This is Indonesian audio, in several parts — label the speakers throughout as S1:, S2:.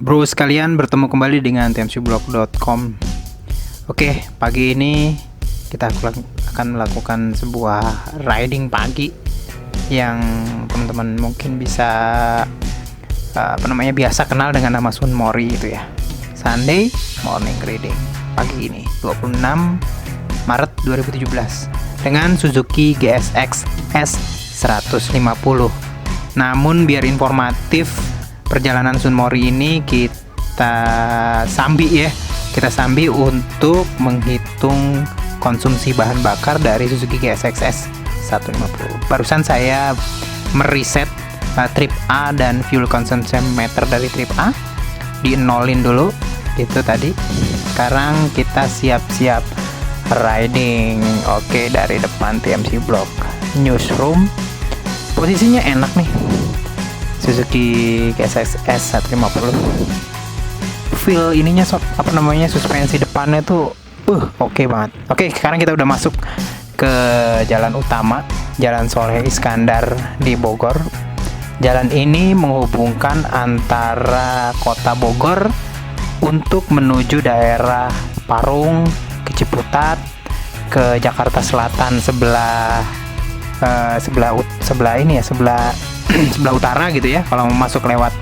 S1: Bro sekalian, bertemu kembali dengan tmcblog.com. Oke, pagi ini kita akan melakukan sebuah riding pagi yang teman-teman mungkin bisa biasa kenal dengan nama Sunmori itu ya. Sunday morning riding pagi ini 26 Maret 2017 dengan Suzuki GSX S150. Namun biar informatif, perjalanan Sunmori ini kita sambi untuk menghitung konsumsi bahan bakar dari Suzuki GSX S150. Barusan saya meriset trip A dan fuel consumption meter dari trip A, di-nolin dulu gitu tadi. Sekarang kita siap-siap riding. Oke, dari depan TMC Blog Newsroom. Posisinya enak nih, Suzuki GSX S150. Feel ininya suspensi depannya tuh oke banget. Oke, sekarang kita udah masuk ke jalan utama, Jalan Soleh Iskandar di Bogor. Jalan ini menghubungkan antara kota Bogor untuk menuju daerah Parung, ke Ciputat, ke Jakarta Selatan sebelah utara gitu ya. Kalau mau masuk lewat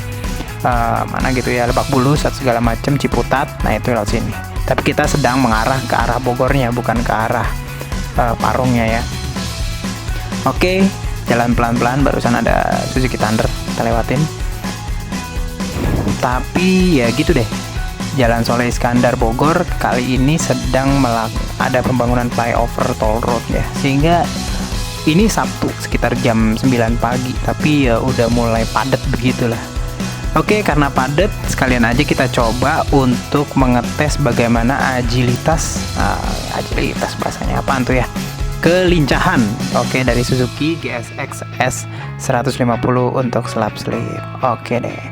S1: mana gitu ya, Lebak Bulus atau segala macam, Ciputat, nah itu lewat sini. Tapi kita sedang mengarah ke arah Bogornya, bukan ke arah Parungnya ya. Oke, jalan pelan-pelan. Barusan ada Suzuki Thunder kita lewatin. Tapi ya gitu deh, Jalan Soleh Iskandar Bogor kali ini sedang ada pembangunan flyover toll road ya, sehingga ini Sabtu sekitar jam 9 pagi, tapi ya udah mulai padat begitulah. Oke, karena padat, sekalian aja kita coba untuk mengetes bagaimana agilitas bahasanya apaan tuh ya? Kelincahan. Oke, dari Suzuki GSX S150 untuk slap slip. Oke deh.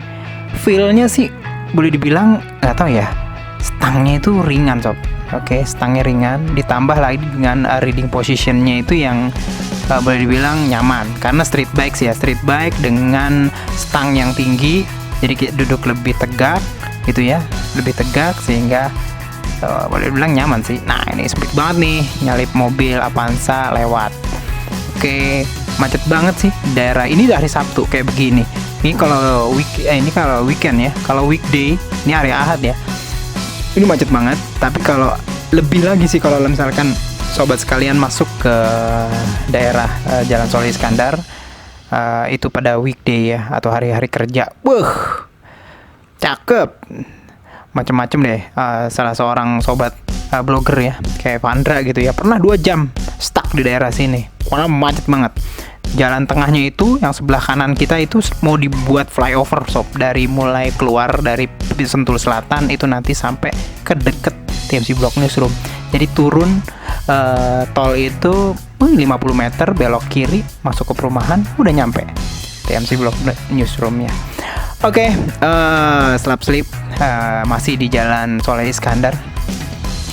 S1: Feel-nya sih boleh dibilang nggak tahu ya, stangnya itu ringan sob. Oke, stangnya ringan, ditambah lagi dengan reading positionnya itu yang boleh dibilang nyaman, karena street bike dengan stang yang tinggi, jadi duduk lebih tegak gitu ya, lebih tegak sehingga boleh dibilang nyaman sih. Nah, ini speed banget nih, nyalip mobil Avanza lewat. Oke, macet banget sih daerah ini dari Sabtu kayak begini. Ini kalau weekend ya, kalau weekday ini hari Ahad ya, ini macet banget. Tapi kalau lebih lagi sih kalau misalkan sobat sekalian masuk ke daerah Jalan Soleh Iskandar itu pada weekday ya, atau hari-hari kerja. Cakep, macem-macem deh. Salah seorang sobat blogger ya, kayak Vandra gitu ya, pernah 2 jam stuck di daerah sini karena macet banget. Jalan tengahnya itu, yang sebelah kanan kita itu mau dibuat flyover sob, dari mulai keluar dari Sentul Selatan itu nanti sampai ke deket TMC Blog Newsroom. Jadi turun tol itu 50 meter, belok kiri masuk ke perumahan, udah nyampe TMC Blog Newsroom ya. Oke, slap slip masih di Jalan Soleh Iskandar.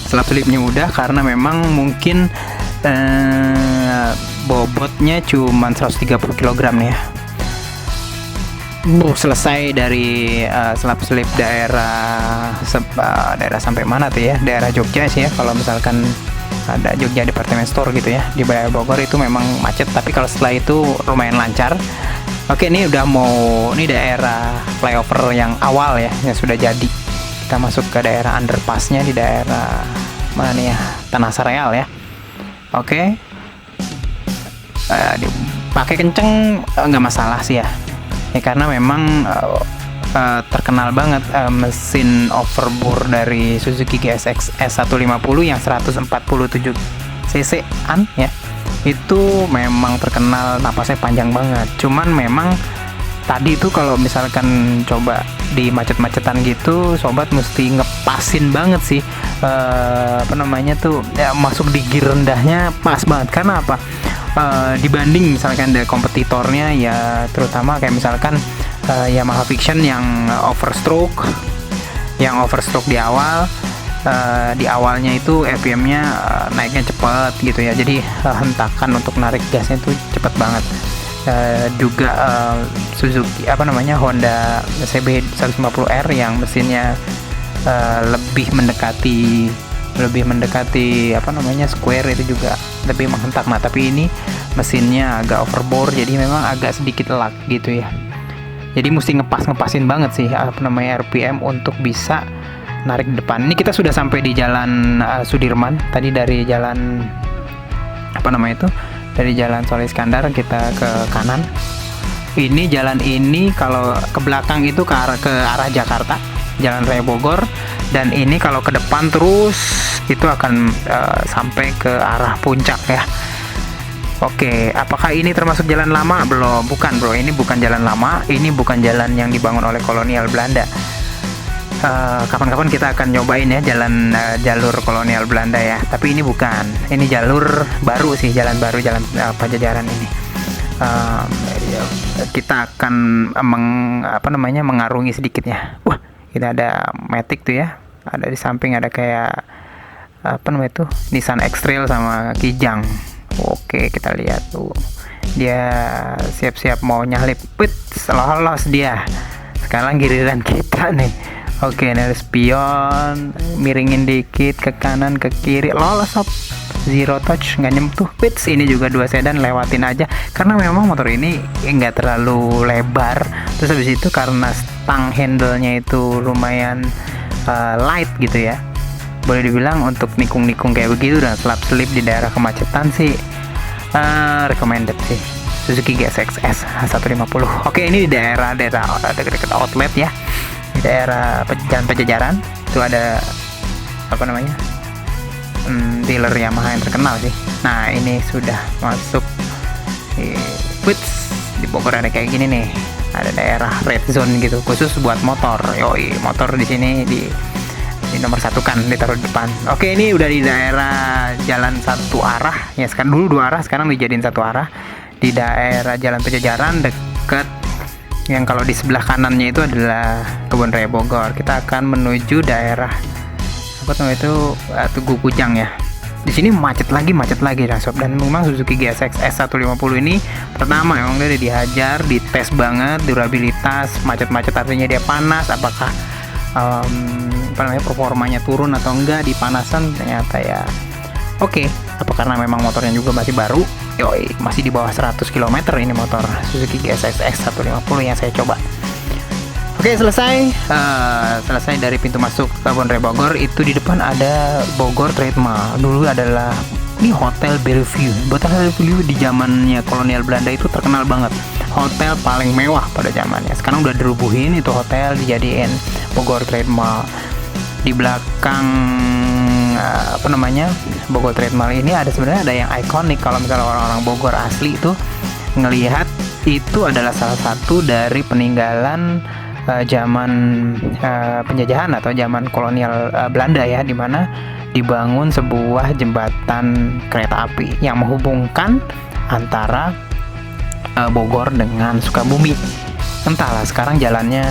S1: Slap slipnya udah, karena memang mungkin bobotnya cuma 130 kg nih ya. Selesai dari slap slip daerah sampai mana tuh ya, daerah Jogja sih ya. Kalau misalkan ada Jogja Department Store gitu ya, di daerah Bogor itu memang macet, tapi kalau setelah itu lumayan lancar. Oke, ini daerah flyover yang awal ya, yang sudah jadi. Kita masuk ke daerah underpassnya di daerah mana nih ya, Tanah Sareal ya. Oke, pakai kenceng nggak masalah sih ya, karena memang terkenal banget mesin overbore dari Suzuki GSX S150 yang 147 cc an ya, itu memang terkenal napasnya panjang banget. Cuman memang tadi itu kalau misalkan coba di macet-macetan gitu, sobat mesti ngepasin banget sih masuk di gear rendahnya pas banget. Karena apa? Dibanding misalkan dari kompetitornya ya, terutama kayak misalkan Yamaha Fiction yang overstroke di awal, di awalnya itu RPM-nya naiknya cepat gitu ya, jadi hentakan untuk narik gasnya itu cepat banget. juga Suzuki Honda CB 150R yang mesinnya lebih mendekati square, itu juga lebih menghentak. Nah tapi ini mesinnya agak overbore, jadi memang agak sedikit lag gitu ya. Jadi mesti ngepasin banget sih RPM untuk bisa narik depan. Ini kita sudah sampai di jalan Sudirman. Tadi dari jalan dari jalan Soleh Iskandar kita ke kanan. Ini jalan ini kalau ke belakang itu ke arah Jakarta, Jalan Raya Bogor, dan ini kalau ke depan terus itu akan sampai ke arah puncak ya. Oke, apakah ini termasuk jalan lama? Belum, bukan bro, ini bukan jalan lama, ini bukan jalan yang dibangun oleh kolonial Belanda. Kapan-kapan kita akan nyobain ya jalur kolonial Belanda ya, tapi ini bukan, ini jalur baru sih, jalan Pajajaran ini. Kita akan mengarungi sedikitnya. Wah, kita ada Matic tuh ya, ada di samping ada kayak Nissan X-Trail sama Kijang. Oke, kita lihat tuh, dia siap-siap mau nyalip, lolos dia. Sekarang giliran kita nih. Oke, ini spion, miringin dikit ke kanan ke kiri, lolos sob. Zero touch, nggak nyentuh. Ini juga 2 sedan, lewatin aja karena memang motor ini nggak terlalu lebar. Terus habis itu karena stang handle-nya itu lumayan light gitu ya, boleh dibilang untuk nikung-nikung kayak begitu dan selap-selip di daerah kemacetan sih recommended sih Suzuki GSX S 150. Oke, ini di daerah dekat outlet ya, di daerah Jalan Pajajaran itu ada dealer Yamaha yang terkenal sih. Nah ini sudah masuk di Bogor, ada kayak gini nih, ada daerah red zone gitu khusus buat motor. Motor di sini di nomor satu kan, ditaruh di depan. Oke, ini udah di daerah jalan satu arah ya, sekarang dulu 2 arah, sekarang dijadiin 1 arah di daerah Jalan Pajajaran, deket yang kalau di sebelah kanannya itu adalah Kebun Raya Bogor. Kita akan menuju daerah Tugu Kujang ya. Di sini macet lagi sob. Dan memang Suzuki GSX S150 ini pertama memang dia dihajar, dites banget durabilitas, macet-macet artinya dia panas, apakah performanya turun atau enggak di panasan. Ternyata ya oke. Apa karena memang motornya juga masih baru? Masih di bawah 100 km ini motor Suzuki GSX S150 yang saya coba. Oke, selesai dari pintu masuk Kebun Raya Bogor. Itu di depan ada Bogor Trade Mall. Dulu adalah ini Hotel Bellevue. Hotel Bellevue di zamannya kolonial Belanda itu terkenal banget, hotel paling mewah pada zamannya. Sekarang udah dirubuhin itu hotel, dijadiin Bogor Trade Mall. Di belakang Bogor Trade Mall ini sebenarnya ada yang ikonik. Kalau misalnya orang-orang Bogor asli itu ngelihat, itu adalah salah satu dari peninggalan zaman penjajahan atau zaman kolonial Belanda ya, di mana dibangun sebuah jembatan kereta api yang menghubungkan antara Bogor dengan Sukabumi. Entahlah sekarang jalannya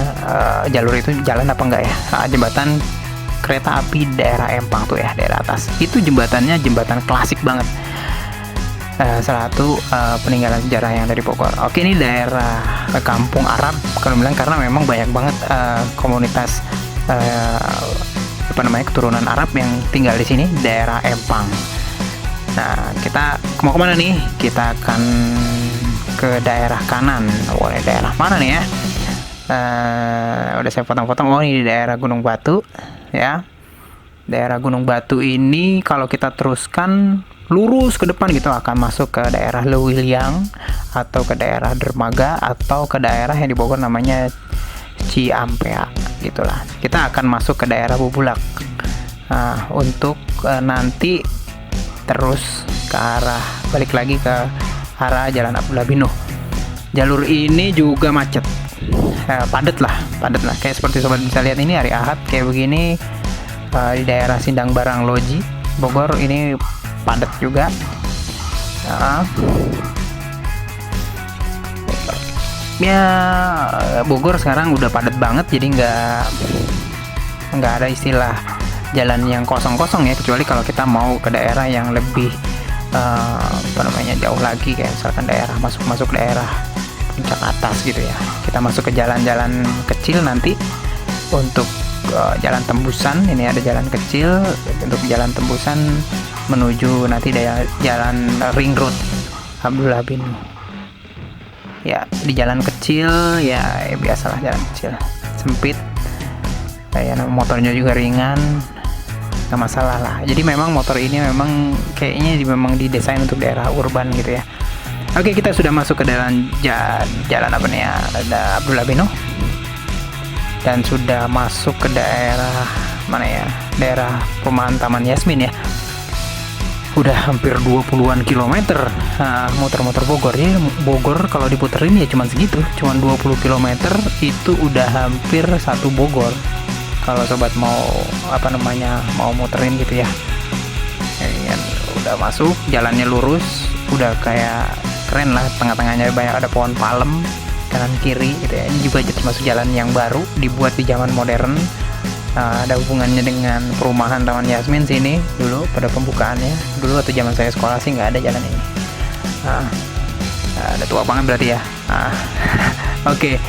S1: jalur itu jalan apa enggak ya. Jembatan kereta api daerah Empang tuh ya, daerah atas. Itu jembatannya jembatan klasik banget. Salah satu peninggalan sejarah yang dari Bogor. Oke, ini daerah kampung Arab kalau bilang, karena memang banyak banget komunitas keturunan Arab yang tinggal di sini, daerah Empang. Nah, kita mau kemana nih? Kita akan ke daerah kanan. Daerah mana nih ya? Udah saya potong-potong. Ini di daerah Gunung Batu ya. Daerah Gunung Batu ini kalau kita teruskan lurus ke depan gitu akan masuk ke daerah Lewiliang atau ke daerah Dermaga atau ke daerah yang di Bogor namanya Ciampea gitulah. Kita akan masuk ke daerah Bubulak. Nah, untuk nanti terus ke arah balik lagi ke arah Jalan Abdullah bin Nuh. Jalur ini juga macet, padat lah kayak seperti sobat bisa lihat ini hari Ahad kayak begini. Di daerah Sindang Barang Loji Bogor ini padat juga. Bogor sekarang udah padat banget, jadi nggak ada istilah jalan yang kosong-kosong ya, kecuali kalau kita mau ke daerah yang lebih jauh lagi, kayak misalkan daerah masuk daerah puncak atas gitu ya, kita masuk ke jalan-jalan kecil nanti. Untuk jalan tembusan, ini ada jalan kecil untuk jalan tembusan menuju nanti jalan ring road Abdullah bin. Ya di jalan kecil ya biasalah, jalan kecil sempit, kayak motornya juga ringan, nggak masalah lah. Jadi memang motor ini memang kayaknya memang didesain untuk daerah urban gitu ya. Oke, kita sudah masuk ke jalan apa nih ya, ada Abdullah bin dan sudah masuk ke daerah mana ya, daerah perumahan Taman Yasmin ya. Udah hampir 20-an kilometer muter-muter Bogor. Ya Bogor kalau diputerin ya cuman segitu, cuman 20 kilometer itu udah hampir satu Bogor. Kalau sobat mau mau muterin gitu ya. Udah masuk, jalannya lurus, udah kayak keren lah, tengah-tengahnya banyak ada pohon palem kanan kiri gitu ya. Ini juga termasuk jalan yang baru, dibuat di zaman modern. Ada hubungannya dengan perumahan Taman Yasmin sini dulu pada pembukaannya. Dulu waktu zaman saya sekolah sih nggak ada jalan ini. Ada tua banget berarti ya. Oke,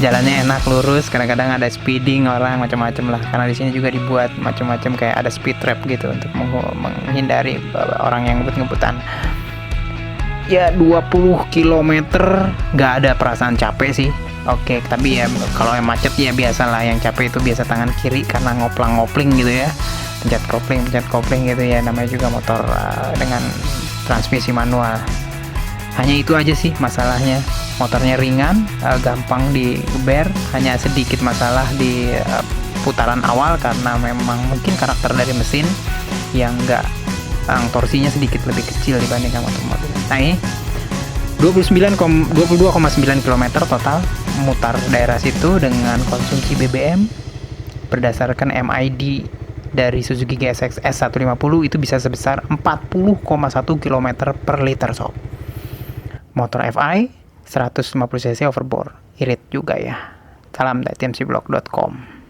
S1: jalannya enak, lurus. Kadang-kadang ada speeding orang macam-macam lah. Karena di sini juga dibuat macam-macam, kayak ada speed trap gitu untuk menghindari orang yang ngebut-ngebutan. Ya 20 km nggak ada perasaan capek sih. Oke, tapi ya kalau yang macet ya biasalah, yang capek itu biasa tangan kiri karena ngoplang-ngopling gitu ya, pencet kopling gitu ya, namanya juga motor dengan transmisi manual. Hanya itu aja sih masalahnya, motornya ringan, gampang digeber, hanya sedikit masalah di putaran awal karena memang mungkin karakter dari mesin yang torsinya sedikit lebih kecil dibandingkan motor-motor. Nah ini 22,9 km total mutar daerah situ dengan konsumsi BBM berdasarkan MID dari Suzuki GSX S150 itu bisa sebesar 40,1 km per liter sob. Motor FI 150 cc overbore, irit juga ya. Salam dari tmcblog.com.